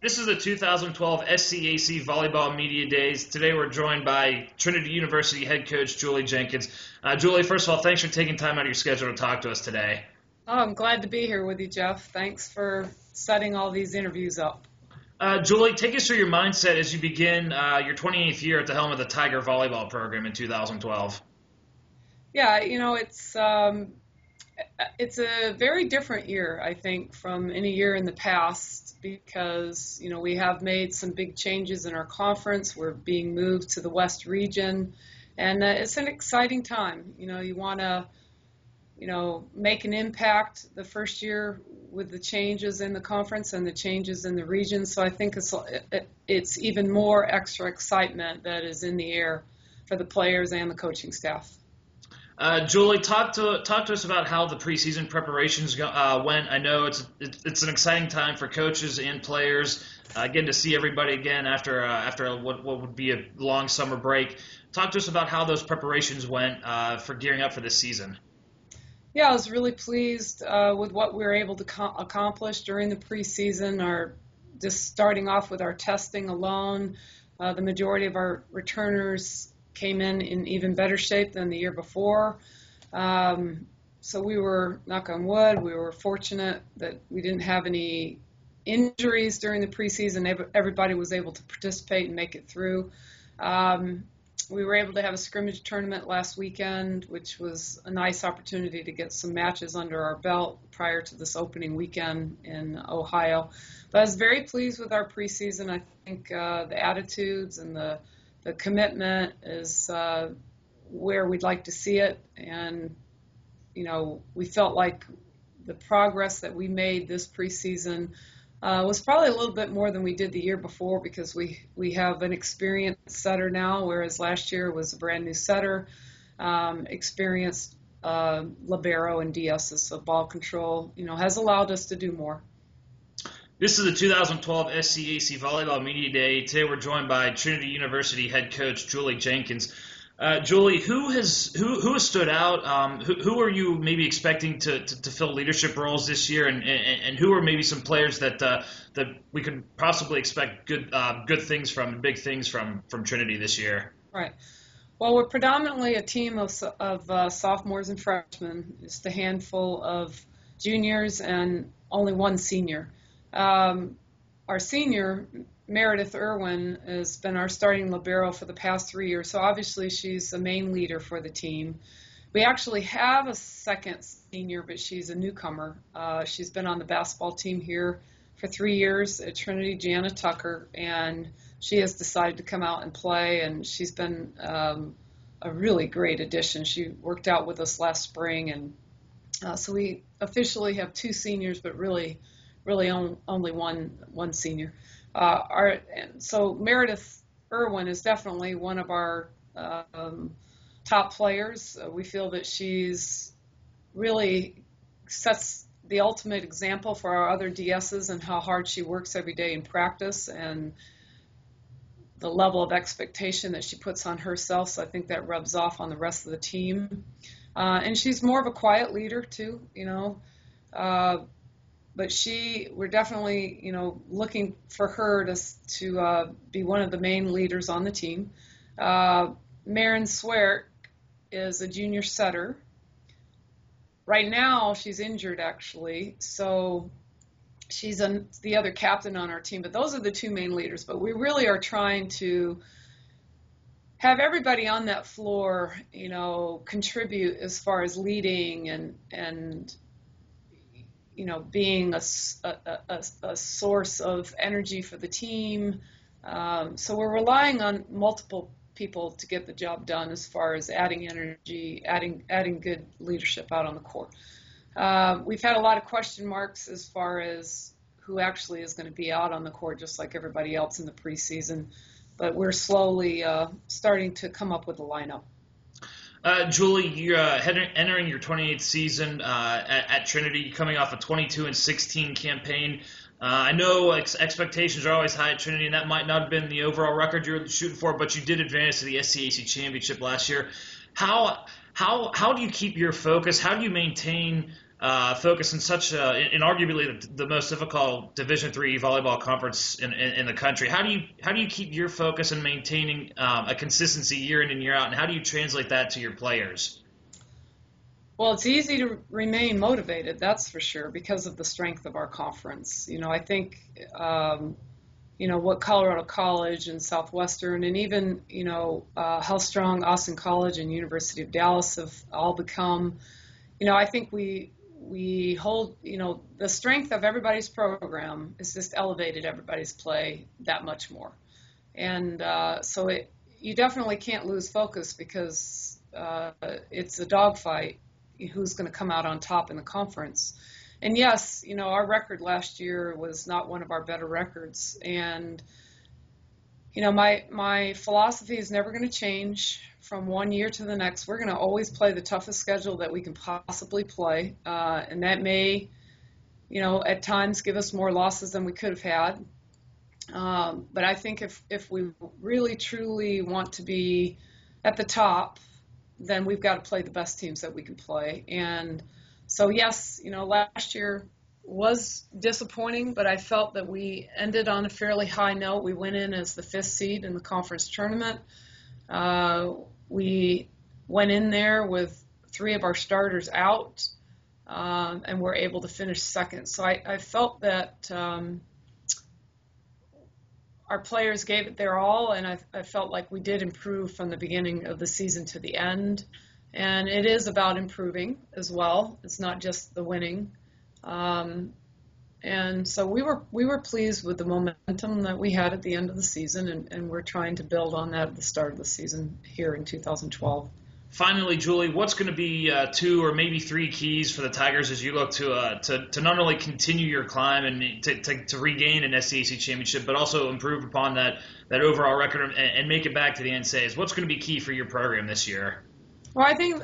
This is the 2012 SCAC Volleyball Media Days. Today we're joined by Trinity University head coach Julie Jenkins. Julie, first of all, thanks for taking time out of your schedule to talk to us today. Oh, I'm glad to be here with you, Jeff. Thanks for setting all these interviews up. Julie, take us through your mindset as you begin your 28th year at the helm of the Tiger Volleyball program in 2012. Yeah, it's a very different year, I think, from any year in the past because, we have made some big changes in our conference. We're being moved to the West region, and it's an exciting time. You want to, make an impact the first year with the changes in the conference and the changes in the region. So I think it's even more extra excitement that is in the air for the players and the coaching staff. Julie, talk to us about how the preseason preparations went. I know it's an exciting time for coaches and players, getting to see everybody again after what would be a long summer break. Talk to us about how those preparations went for gearing up for this season. Yeah, I was really pleased with what we were able to accomplish during the preseason. Just starting off with our testing alone, the majority of our returners came in even better shape than the year before. So we were, knock on wood, we were fortunate that we didn't have any injuries during the preseason. Everybody was able to participate and make it through. We were able to have a scrimmage tournament last weekend, which was a nice opportunity to get some matches under our belt prior to this opening weekend in Ohio. But I was very pleased with our preseason. I think the attitudes and the commitment is where we'd like to see it. And, we felt like the progress that we made this preseason was probably a little bit more than we did the year before because we have an experienced setter now, whereas last year was a brand new setter, experienced libero and DSs, so ball control, has allowed us to do more. This is the 2012 SCAC Volleyball Media Day. Today we're joined by Trinity University head coach Julie Jenkins. Julie, who has stood out? Who are you maybe expecting to fill leadership roles this year, and who are maybe some players that we could possibly expect good things from, big things from Trinity this year? Right. Well, we're predominantly a team of sophomores and freshmen, just a handful of juniors and only one senior. Our senior, Meredith Irwin, has been our starting libero for the past 3 years, so obviously she's the main leader for the team. We actually have a second senior, but she's a newcomer. She's been on the basketball team here for 3 years at Trinity, Jana Tucker, and she has decided to come out and play, and she's been a really great addition. She worked out with us last spring, and so we officially have two seniors, but really only one senior. So Meredith Irwin is definitely one of our top players. We feel that she's really sets the ultimate example for our other DSs and how hard she works every day in practice and the level of expectation that she puts on herself. So I think that rubs off on the rest of the team. And she's more of a quiet leader too, but we're definitely, looking for her to be one of the main leaders on the team. Maren Swerk is a junior setter. Right now, she's injured, actually, so she's the other captain on our team. But those are the two main leaders. But we really are trying to have everybody on that floor, contribute as far as leading and being a source of energy for the team. So we're relying on multiple people to get the job done as far as adding energy, adding good leadership out on the court. We've had a lot of question marks as far as who actually is going to be out on the court, just like everybody else in the preseason. But we're slowly starting to come up with a lineup. Julie, you're entering your 28th season at Trinity, coming off a 22-16 campaign. I know expectations are always high at Trinity, and that might not have been the overall record you're shooting for, but you did advance to the SCAC championship last year. How do you keep your focus? How do you maintain focus in such in arguably the most difficult Division III volleyball conference in the country. How do you keep your focus and maintaining a consistency year in and year out, and how do you translate that to your players? Well, it's easy to remain motivated, that's for sure, because of the strength of our conference. I think, what Colorado College and Southwestern and even, how strong Austin College and University of Dallas have all become, I think we hold, the strength of everybody's program is just elevated everybody's play that much more. And so you definitely can't lose focus because it's a dogfight who's going to come out on top in the conference. And yes, our record last year was not one of our better records. And, my philosophy is never going to change from one year to the next. We're going to always play the toughest schedule that we can possibly play. And that may, at times give us more losses than we could have had. But I think if we really, truly want to be at the top, then we've got to play the best teams that we can play. And so, yes, last year was disappointing, but I felt that we ended on a fairly high note. We went in as the 5th seed in the conference tournament. We went in there with 3 of our starters out, and were able to finish second. So I felt that our players gave it their all, and I felt like we did improve from the beginning of the season to the end. And it is about improving as well. It's not just the winning. And so we were pleased with the momentum that we had at the end of the season, and we're trying to build on that at the start of the season here in 2012. Finally, Julie, what's going to be 2 or maybe 3 keys for the Tigers as you look to not only continue your climb and to regain an SCAC championship, but also improve upon that overall record and make it back to the NCAAs? What's going to be key for your program this year? Well, I think,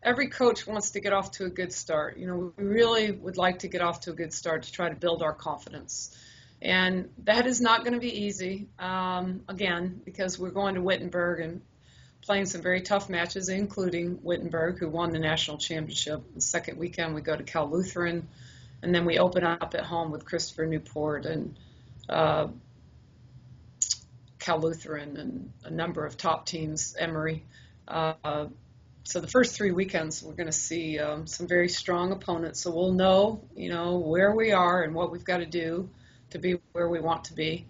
every coach wants to get off to a good start. We really would like to get off to a good start to try to build our confidence. And that is not going to be easy, again, because we're going to Wittenberg and playing some very tough matches, including Wittenberg, who won the national championship. The second weekend, we go to Cal Lutheran, and then we open up at home with Christopher Newport and Cal Lutheran and a number of top teams, Emory. So the first 3 weekends, we're going to see some very strong opponents. So we'll know, where we are and what we've got to do to be where we want to be.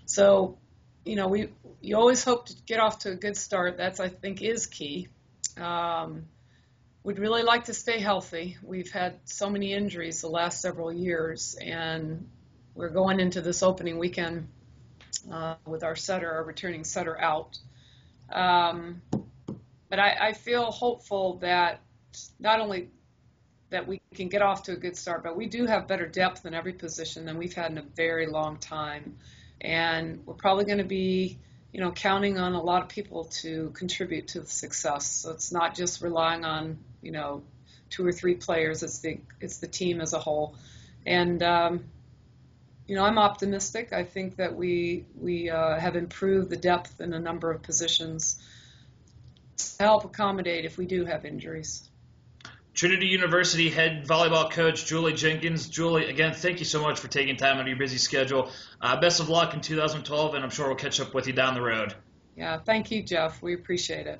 So, you always hope to get off to a good start. That's, I think, is key. We'd really like to stay healthy. We've had so many injuries the last several years, and we're going into this opening weekend with our returning setter out. But I feel hopeful that not only that we can get off to a good start, but we do have better depth in every position than we've had in a very long time. And we're probably going to be, counting on a lot of people to contribute to the success. So it's not just relying on, 2 or 3 players. It's the team as a whole. And, I'm optimistic. I think that we have improved the depth in a number of positions to help accommodate if we do have injuries. Trinity University head volleyball coach Julie Jenkins. Julie, again, thank you so much for taking time out of your busy schedule. Best of luck in 2012, and I'm sure we'll catch up with you down the road. Yeah, thank you, Jeff. We appreciate it.